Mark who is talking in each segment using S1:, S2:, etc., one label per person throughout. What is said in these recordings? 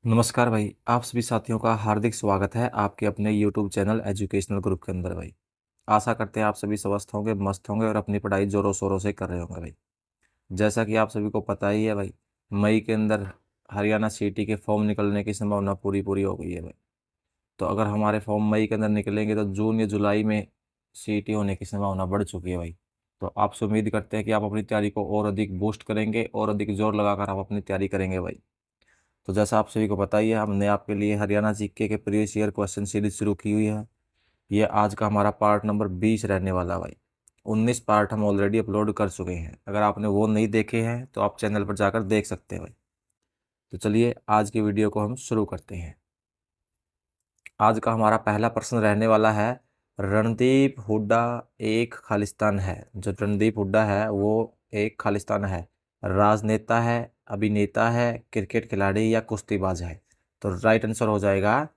S1: नमस्कार भाई। आप सभी साथियों का हार्दिक स्वागत है आपके अपने YouTube चैनल एजुकेशनल ग्रुप के अंदर भाई। आशा करते हैं आप सभी स्वस्थ होंगे, मस्त होंगे और अपनी पढ़ाई जोरों शोरों से कर रहे होंगे भाई। जैसा कि आप सभी को पता ही है भाई, मई के अंदर हरियाणा सीटी के फॉर्म निकलने की संभावना पूरी पूरी हो गई है भाई। तो अगर हमारे फॉर्म मई के अंदर निकलेंगे तो जून या जुलाई में सीटी होने की संभावना बढ़ चुकी है भाई। तो आपसे उम्मीद करते हैं कि आप अपनी तैयारी को और अधिक बूस्ट करेंगे और अधिक जोर लगाकर आप अपनी तैयारी करेंगे भाई। तो जैसा आप सभी को पता ही है, हमने आपके लिए हरियाणा जीके के प्रीवियस ईयर क्वेश्चन सीरीज शुरू की हुई है। ये आज का हमारा पार्ट नंबर 20 रहने वाला भाई। 19 पार्ट हम ऑलरेडी अपलोड कर चुके हैं। अगर आपने वो नहीं देखे हैं तो आप चैनल पर जाकर देख सकते हैं भाई। तो चलिए आज की वीडियो को हम शुरू करते हैं। आज का हमारा पहला प्रश्न रहने वाला है, रणदीप हुड्डा एक खालिस्तान है। जो रणदीप हुड्डा है वो एक खालिस्तान है। राजनेता है, अभिनेता है, क्रिकेट खिलाड़ी या कुश्तीबाज है। तो राइट आंसर हो जाएगा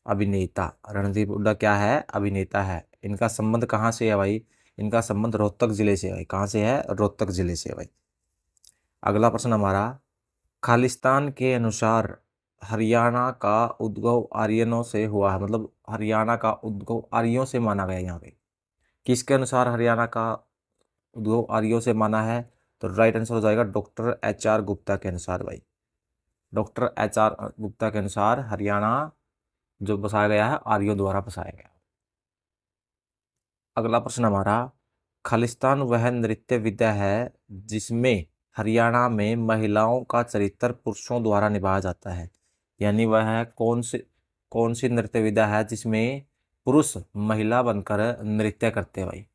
S1: अभिनेता। रणदीप हुड्डा क्या है? अभिनेता है। इनका संबंध कहाँ से है भाई? इनका संबंध रोहतक जिले से है भाई। कहाँ से है? रोहतक जिले से है भाई। अगला प्रश्न हमारा, खालिस्तान के अनुसार हरियाणा का उद्भव आर्यनों से हुआ है। मतलब हरियाणा का उद्भव आर्यों से माना गया है यहाँ पे। किसके अनुसार हरियाणा का उद्भव आर्यों से माना है? तो राइट आंसर हो जाएगा डॉक्टर HR गुप्ता के अनुसार भाई। डॉक्टर HR गुप्ता के अनुसार हरियाणा जो बसाया गया है आर्यों द्वारा बसाया गया। अगला प्रश्न हमारा, खालिस्तान वह नृत्य विधा है जिसमें हरियाणा में महिलाओं का चरित्र पुरुषों द्वारा निभाया जाता है। यानी वह कौन सी नृत्य विधा है जिसमें पुरुष महिला बनकर नृत्य करते हैं भाई।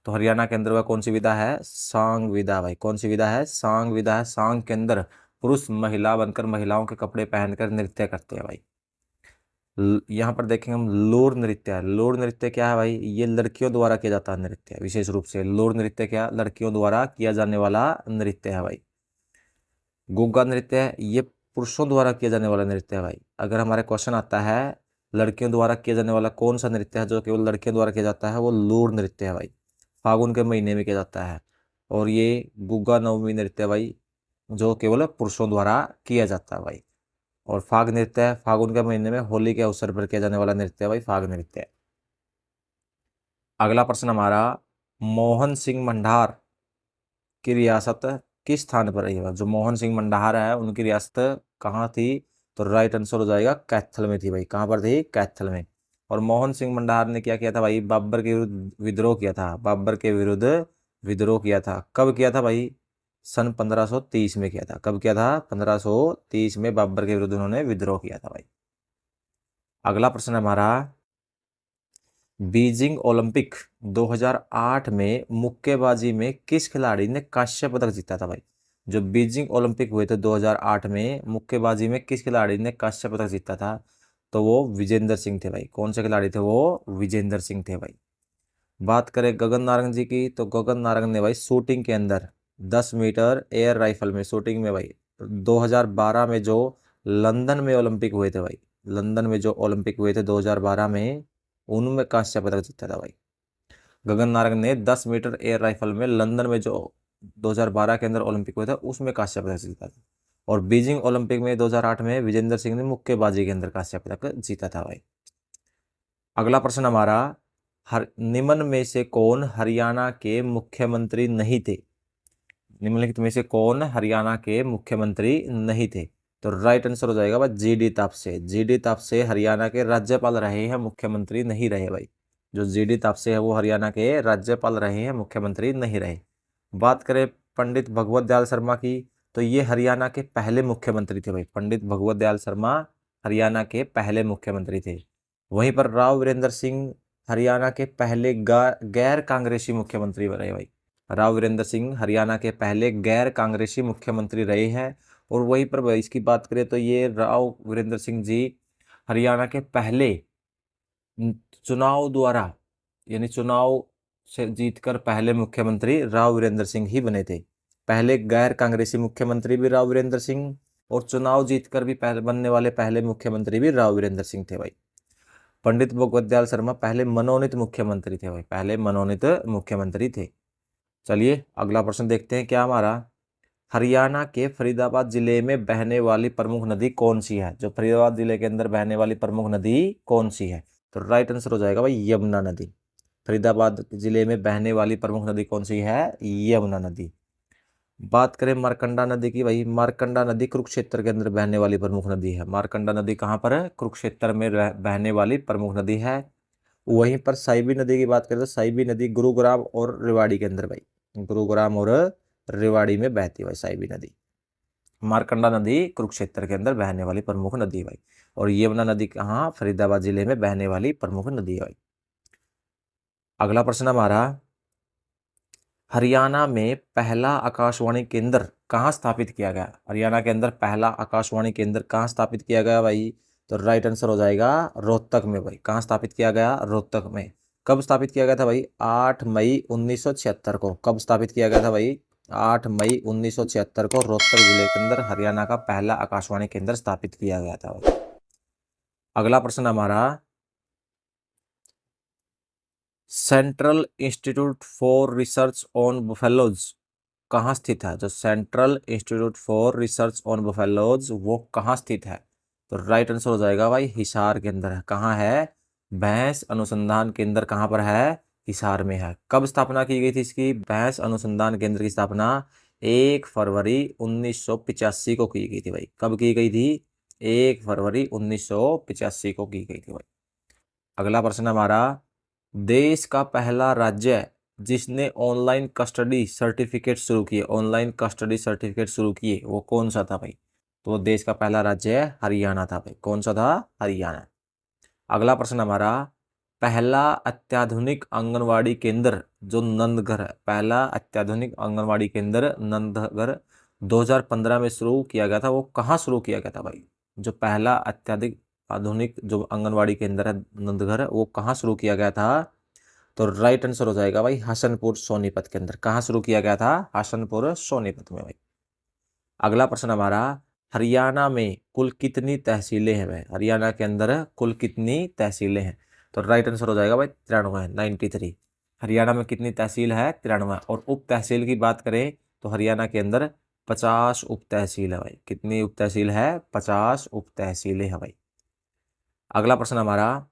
S1: तो हरियाणा के अंदर वह कौन सी विधा है? सांग विधा भाई। कौन सी विधा है? सांग विधा है। सांग के अंदर पुरुष महिला बनकर महिलाओं के कपड़े पहनकर नृत्य करते हैं भाई। यहाँ पर देखेंगे हम लोर नृत्य है। लोर नृत्य क्या है भाई? ये लड़कियों द्वारा किया जाता है नृत्य है। विशेष रूप से लोर नृत्य क्या? लड़कियों द्वारा किया जाने वाला नृत्य है भाई। गुग्गा नृत्य है, ये पुरुषों द्वारा किया जाने वाला नृत्य है भाई। अगर हमारे क्वेश्चन आता है लड़कियों द्वारा किया जाने वाला कौन सा नृत्य है जो केवल लड़कियों द्वारा किया जाता है, वो लोर नृत्य है भाई। फागुन के महीने में किया जाता है। और ये गुग्गा नवमी नृत्य है भाई, जो केवल पुरुषों द्वारा किया जाता है भाई। और फाग नृत्य है, फागुन के महीने में होली के अवसर पर किया जाने वाला नृत्य है भाई, फाग नृत्य। अगला प्रश्न हमारा, मोहन सिंह मंडार की रियासत किस स्थान पर रही है? जो मोहन सिंह मंडार है उनकी रियासत कहाँ थी? तो राइट आंसर हो जाएगा कैथल में थी भाई। कहाँ पर थी? कैथल में। और मोहन सिंह मंडार ने क्या किया था भाई? बाबर के विरुद्ध विद्रोह किया था। बाबर के विरुद्ध विद्रोह किया था। कब किया था भाई? सन 1530 में किया था। कब किया था? 1530 में बाबर के विरुद्ध उन्होंने विद्रोह किया था भाई। अगला प्रश्न हमारा, बीजिंग ओलंपिक 2008 में मुक्केबाजी में किस खिलाड़ी ने कांस्य पदक जीता था भाई? जो बीजिंग ओलंपिक हुए थे 2008 में, मुक्केबाजी में किस खिलाड़ी ने कांस्य पदक जीता था? तो वो विजेंद्र सिंह थे भाई। कौन से खिलाड़ी थे वो? विजेंद्र सिंह थे भाई। बात करें गगन नारंग जी की, तो गगन नारंग ने भाई शूटिंग के अंदर 10 मीटर एयर राइफल में शूटिंग में भाई 2012 में जो लंदन में ओलंपिक हुए थे भाई, लंदन में जो ओलंपिक हुए थे 2012 में, उनमें कांस्य पदक जीता था भाई। गगन नारंग ने 10 मीटर एयर राइफल में लंदन में जो 2012 के अंदर ओलंपिक हुए थे उसमें कांस्य पदक जीता था। और बीजिंग ओलंपिक में 2008 में विजेंद्र सिंह ने मुक्केबाजी के अंदर कांस्य पदक जीता था भाई। अगला प्रश्न हमारा, निम्न में से कौन हरियाणा के मुख्यमंत्री नहीं थे? निम्नलिखित में से कौन हरियाणा के मुख्यमंत्री नहीं थे? तो राइट आंसर हो जाएगा भाई GD तापसे। GD तापसे हरियाणा के राज्यपाल रहे हैं, मुख्यमंत्री नहीं रहे भाई। जो GD तापसे है वो हरियाणा के राज्यपाल रहे हैं, मुख्यमंत्री नहीं रहे। बात करें पंडित भगवत दयाल शर्मा की, तो ये हरियाणा के पहले मुख्यमंत्री थे भाई। पंडित भगवत दयाल शर्मा हरियाणा के पहले मुख्यमंत्री थे। वहीं पर राव वीरेंद्र सिंह हरियाणा के पहले गैर कांग्रेसी मुख्यमंत्री रहे भाई। राव वीरेंद्र सिंह हरियाणा के पहले गैर कांग्रेसी मुख्यमंत्री रहे हैं। और वहीं पर इसकी बात करें तो ये राव वीरेंद्र सिंह जी हरियाणा के पहले चुनाव द्वारा, यानी चुनाव से जीतकर पहले मुख्यमंत्री राव वीरेंद्र सिंह ही बने थे। पहले गैर कांग्रेसी मुख्यमंत्री भी राव वीरेंद्र सिंह, और चुनाव जीतकर भी पहले बनने वाले पहले मुख्यमंत्री भी राव वीरेंद्र सिंह थे भाई। पंडित भगवत दयाल शर्मा पहले मनोनीत मुख्यमंत्री थे भाई, पहले मनोनीत मुख्यमंत्री थे। चलिए अगला प्रश्न देखते हैं क्या हमारा, हरियाणा के फरीदाबाद जिले में बहने वाली प्रमुख नदी कौन सी है? जो फरीदाबाद जिले के अंदर बहने वाली प्रमुख नदी कौन सी है? तो राइट आंसर हो जाएगा भाई यमुना नदी। फरीदाबाद जिले में बहने वाली प्रमुख नदी कौन सी है? यमुना नदी। बात करें मारकंडा नदी की, भाई मारकंडा नदी कुरुक्षेत्र के अंदर बहने वाली प्रमुख नदी है। मारकंडा नदी कहाँ पर है? कुरुक्षेत्र में बहने वाली प्रमुख नदी है। वहीं पर साइबी नदी की बात करें तो साइबी नदी गुरुग्राम और रेवाड़ी के अंदर, भाई गुरुग्राम और रेवाड़ी में बहती है भाई साइबी नदी। मारकंडा नदी कुरुक्षेत्र के अंदर बहने वाली प्रमुख नदी है भाई। और यमुना नदी कहाँ? फरीदाबाद जिले में बहने वाली प्रमुख नदी है भाई। अगला प्रश्न हमारा, हरियाणा में पहला आकाशवाणी केंद्र कहाँ स्थापित किया गया? हरियाणा के अंदर पहला आकाशवाणी केंद्र कहाँ स्थापित किया गया भाई? तो राइट आंसर हो जाएगा रोहतक में भाई। कहाँ स्थापित किया गया? रोहतक में। कब स्थापित किया गया था भाई? 8 मई 1976 को। कब स्थापित किया गया था भाई? 8 मई 1976 को रोहतक जिले के अंदर हरियाणा का पहला आकाशवाणी केंद्र स्थापित किया गया था भाई। अगला प्रश्न हमारा, central institute for research on buffaloes कहाँ स्थित है? जो central institute for research on buffaloes वो कहाँ स्थित है? तो राइट आंसर हो जाएगा भाई हिसार के अंदर है। कहाँ है? भैंस अनुसंधान केंद्र कहाँ पर है? हिसार में है। कब स्थापना की गई थी इसकी? भैंस अनुसंधान केंद्र की स्थापना 1 फरवरी 1985 को की गई थी भाई। कब की गई थी? 1 फरवरी 1985 को की गई थी भाई। अगला प्रश्न हमारा, देश का पहला राज्य जिसने ऑनलाइन कस्टडी सर्टिफिकेट शुरू किए, ऑनलाइन कस्टडी सर्टिफिकेट शुरू किए, वो कौन सा था भाई? तो वो देश का पहला राज्य हरियाणा था भाई। कौन सा था? हरियाणा। अगला प्रश्न हमारा, पहला अत्याधुनिक आंगनवाड़ी केंद्र जो नंदगढ़ है, पहला अत्याधुनिक आंगनवाड़ी केंद्र नंदगढ़ 2015 में शुरू किया गया था, वो कहाँ शुरू किया गया था भाई? जो पहला अत्याधिक आधुनिक जो आंगनवाड़ी केंद्र है नंदगढ़, वो कहाँ शुरू किया गया था? तो राइट आंसर हो जाएगा भाई हसनपुर सोनीपत के अंदर। कहाँ शुरू किया गया था? हसनपुर सोनीपत में भाई। अगला प्रश्न हमारा, हरियाणा में कुल कितनी तहसीलें हैं भाई? हरियाणा के अंदर कुल कितनी तहसीलें हैं? तो राइट आंसर हो जाएगा भाई 93, 93। हरियाणा में कितनी तहसील है? 93। और उप तहसील की बात करें तो हरियाणा के अंदर 50 उप तहसील है भाई। कितनी उप तहसील है? 50 उप तहसीलें हैं भाई। अगला प्रश्न हमारा,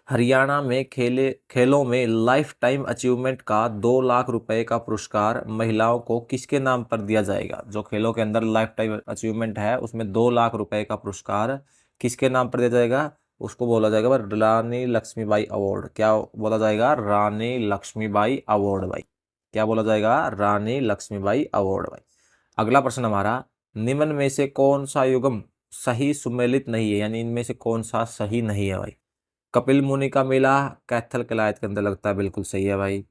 S1: हरियाणा में खेलों में लाइफ टाइम अचीवमेंट का 2 लाख रुपए का पुरस्कार महिलाओं को किसके नाम पर दिया जाएगा? जो खेलों के अंदर लाइफ टाइम अचीवमेंट है उसमें 2 लाख रुपए का पुरस्कार किसके नाम पर दिया जाएगा? उसको बोला जाएगा रानी लक्ष्मीबाई अवार्ड। क्या बोला जाएगा? रानी लक्ष्मीबाई अवार्ड भाई। क्या बोला जाएगा? रानी लक्ष्मीबाई अवार्ड भाई। अगला प्रश्न हमारा, निम्न में से कौन सा युग्म सही सुमेलित नहीं है, यानी इनमें से कौन सा सही नहीं है भाई? कपिल मुनि का मेला कैथल कलायत के अंदर लगता है, बिल्कुल सही है भाई।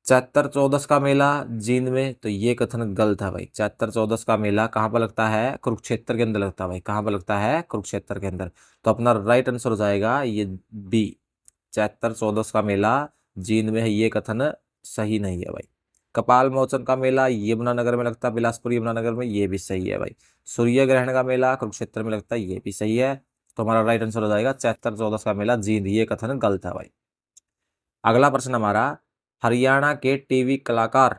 S1: चैत्र चौदस का मेला जींद में, तो ये कथन गलत है भाई। चैत्र चौदस का मेला कहाँ पर लगता है? कुरुक्षेत्र के अंदर लगता है भाई। कहाँ पर लगता है? कुरुक्षेत्र के अंदर। तो अपना राइट आंसर हो जाएगा ये बी, चैत्र चौदस का मेला जींद में है, ये कथन सही नहीं है भाई। कपाल मोचन का मेला यमुनानगर में लगता है, बिलासपुर यमुनानगर में, ये भी सही है भाई। सूर्य ग्रहण का मेला कुरुक्षेत्र में लगता है, ये भी सही है। तो हमारा राइट आंसर हो जाएगा चैत्र चौदस का मेला जींद, ये कथन गलत है भाई। अगला प्रश्न हमारा, हरियाणा के टीवी कलाकार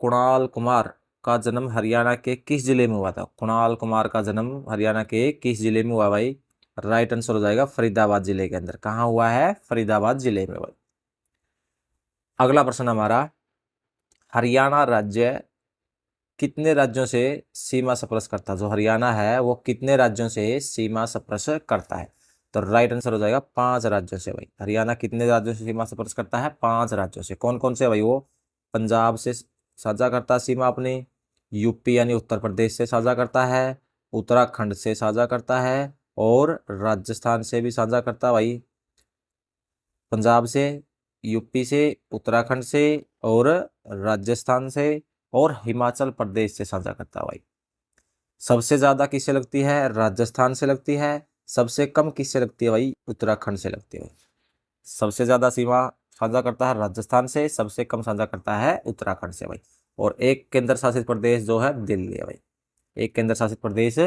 S1: कुणाल कुमार का जन्म हरियाणा के किस जिले में हुआ था? कुणाल कुमार का जन्म हरियाणा के किस जिले में हुआ भाई? राइट आंसर हो जाएगा फरीदाबाद जिले के अंदर। कहाँ हुआ है? फरीदाबाद जिले में भाई। अगला प्रश्न हमारा, हरियाणा राज्य कितने राज्यों से सीमा स्पर्श करता है? जो हरियाणा है वो कितने राज्यों से सीमा स्पर्श करता है? तो राइट आंसर हो जाएगा 5 राज्यों से भाई। हरियाणा कितने राज्यों से सीमा स्पर्श करता है? 5 राज्यों से। कौन कौन से भाई? वो पंजाब से साझा करता है सीमा अपनी, यूपी यानी उत्तर प्रदेश से साझा करता है, उत्तराखंड से साझा करता है, और राजस्थान से भी साझा करता है भाई। पंजाब से, यूपी से, उत्तराखंड से, और राजस्थान से, और हिमाचल प्रदेश से साझा करता है भाई। सबसे ज्यादा किससे लगती है? राजस्थान से लगती है। सबसे कम किससे लगती है भाई? उत्तराखंड से लगती है भाई। सबसे ज्यादा सीमा साझा करता है राजस्थान से, सबसे कम साझा करता है उत्तराखंड से भाई। और एक केंद्र शासित प्रदेश जो है दिल्ली है भाई। एक केंद्र शासित प्रदेश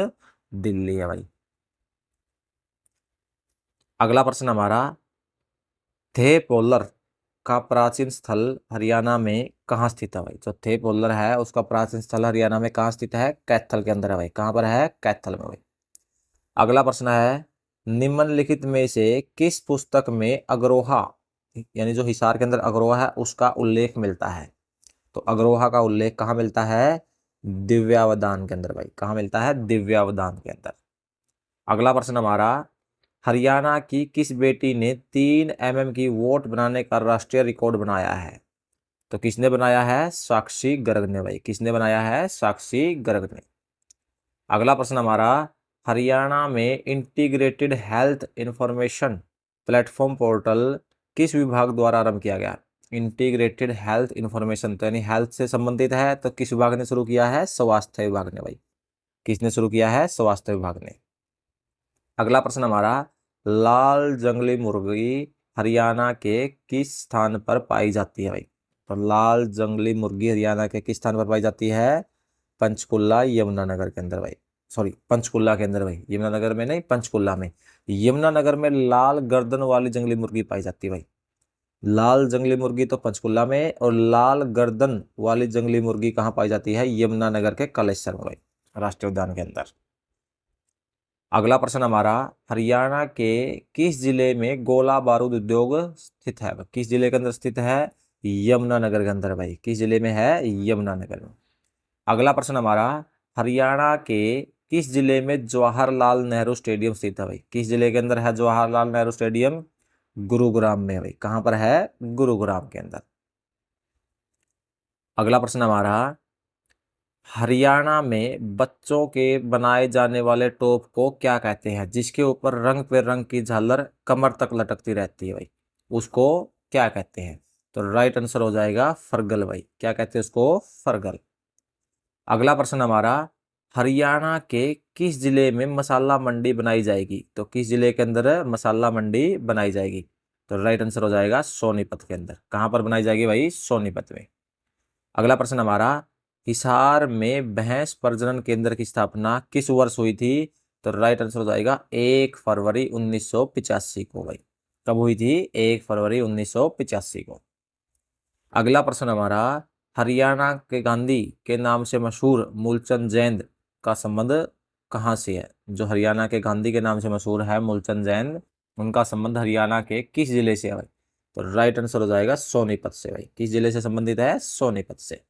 S1: दिल्ली है भाई। अगला प्रश्न हमारा, थे पोलर का प्राचीन स्थल हरियाणा में कहाँ स्थित है भाई? जो थे पोलर है उसका प्राचीन स्थल हरियाणा में कहाँ स्थित है? कैथल के अंदर है भाई। कहाँ पर है? कैथल में भाई। अगला प्रश्न है, निम्नलिखित में से किस पुस्तक में अग्रोहा यानी जो हिसार के अंदर अग्रोहा है उसका उल्लेख मिलता है? तो अग्रोहा का उल्लेख कहाँ मिलता है? दिव्यावदान के अंदर भाई। कहाँ मिलता है? दिव्यावदान के अंदर। अगला प्रश्न हमारा, हरियाणा की किस बेटी ने 3 mm की वोट बनाने का राष्ट्रीय रिकॉर्ड बनाया है? तो किसने बनाया है? साक्षी गर्ग ने भाई। किसने बनाया है? साक्षी गर्ग ने। अगला प्रश्न हमारा, हरियाणा में integrated health information platform portal किस विभाग द्वारा आरंभ किया गया? इंटीग्रेटेड हेल्थ इंफॉर्मेशन तो यानी हेल्थ से संबंधित है, तो किस विभाग ने शुरू किया है? स्वास्थ्य विभाग ने भाई। किसने शुरू किया है? स्वास्थ्य विभाग ने। अगला प्रश्न हमारा, लाल जंगली मुर्गी हरियाणा के किस स्थान पर पाई जाती है भाई? तो लाल जंगली मुर्गी हरियाणा के किस स्थान पर पाई जाती है? पंचकुला यमुनानगर के अंदर भाई। सॉरी, पंचकुला के अंदर भाई, यमुनानगर में नहीं, पंचकुला में। यमुनानगर में लाल गर्दन वाली जंगली मुर्गी पाई जाती है भाई। लाल जंगली मुर्गी तो पंचकुला में, और लाल गर्दन वाली जंगली मुर्गी कहाँ पाई जाती है? यमुनानगर के कलेश्वर में भाई, राष्ट्रीय उद्यान के अंदर। अगला प्रश्न हमारा, हरियाणा के किस जिले में गोला बारूद उद्योग स्थित है? किस जिले के अंदर स्थित है? यमुनानगर के अंदर भाई। किस जिले में है? यमुनानगर में। अगला प्रश्न हमारा, हरियाणा के किस जिले में जवाहरलाल नेहरू स्टेडियम स्थित है भाई? किस जिले के अंदर है जवाहरलाल नेहरू स्टेडियम? गुरुग्राम में भाई। कहां पर है? गुरुग्राम के अंदर। अगला प्रश्न हमारा, हरियाणा में बच्चों के बनाए जाने वाले टोप को क्या कहते हैं, जिसके ऊपर रंग बिरंग की झालर कमर तक लटकती रहती है भाई? उसको क्या कहते हैं? तो राइट आंसर हो जाएगा फरगल भाई। क्या कहते हैं उसको? फरगल। अगला प्रश्न हमारा, हरियाणा के किस जिले में मसाला मंडी बनाई जाएगी? तो किस जिले के अंदर मसाला मंडी बनाई जाएगी? तो राइट आंसर हो जाएगा सोनीपत के अंदर। कहां पर बनाई जाएगी भाई? सोनीपत में। अगला प्रश्न हमारा, हिसार में भैंस प्रजनन केंद्र की स्थापना किस वर्ष हुई थी? तो राइट आंसर हो जाएगा 1 फरवरी 1985 को भाई। कब हुई थी? 1 फरवरी 1985 को। अगला प्रश्न हमारा, हरियाणा के गांधी के नाम से मशहूर मूलचंद जैन का संबंध कहाँ से है? जो हरियाणा के गांधी के नाम से मशहूर है मूलचंद जैन, उनका संबंध हरियाणा के किस जिले से है भाई? तो राइट आंसर हो जाएगा सोनीपत से भाई। किस जिले से संबंधित है? सोनीपत से।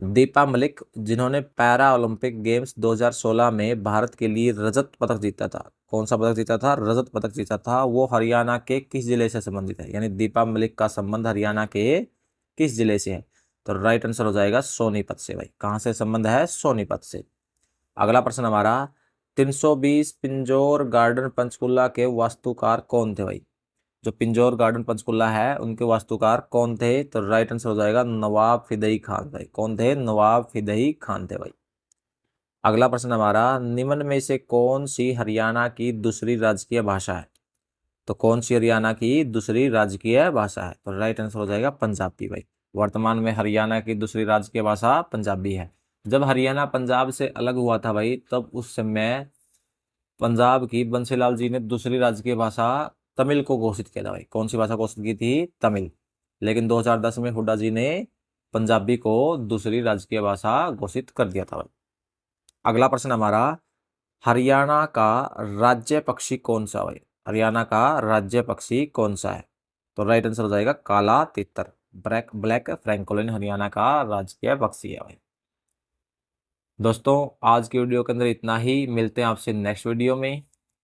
S1: दीपा मलिक, जिन्होंने पैरा ओलंपिक गेम्स 2016 में भारत के लिए रजत पदक जीता था, कौन सा पदक जीता था? रजत पदक जीता था। वो हरियाणा के किस जिले से संबंधित है? यानी दीपा मलिक का संबंध हरियाणा के किस जिले से है? तो राइट आंसर हो जाएगा सोनीपत से भाई। कहां से संबंध है? सोनीपत से। अगला प्रश्न हमारा, 320 पिंजौर गार्डन पंचकुला के वास्तुकार कौन थे भाई? जो पिंजौर गार्डन पंचकुला है उनके वास्तुकार कौन थे? तो राइट आंसर हो जाएगा नवाब फिदई खान भाई। कौन थे? नवाब फिदई खान थे भाई। अगला प्रश्न हमारा, निम्न में से कौन सी हरियाणा की दूसरी राजकीय भाषा है? तो कौन सी हरियाणा की दूसरी राजकीय भाषा है? तो राइट आंसर हो जाएगा पंजाबी भाई। वर्तमान में हरियाणा की दूसरी राजकीय भाषा पंजाबी है। जब हरियाणा पंजाब से अलग हुआ था भाई, तब उस समय पंजाब की बंसीलाल जी ने दूसरी राजकीय भाषा तमिल को घोषित किया था भाई। कौन सी भाषा घोषित की थी? तमिल। लेकिन 2010 में हुड्डा जी ने पंजाबी को दूसरी राजकीय भाषा घोषित कर दिया था भाई। अगला प्रश्न हमारा, हरियाणा का राज्य पक्षी कौन सा भाई? हरियाणा का राज्य पक्षी कौन सा है? तो राइट आंसर हो जाएगा काला तितर। ब्लैक फ्रैंकोलिन हरियाणा का राजकीय पक्षी है भाई। दोस्तों, आज की वीडियो के अंदर इतना ही। मिलते हैं आपसे नेक्स्ट वीडियो में।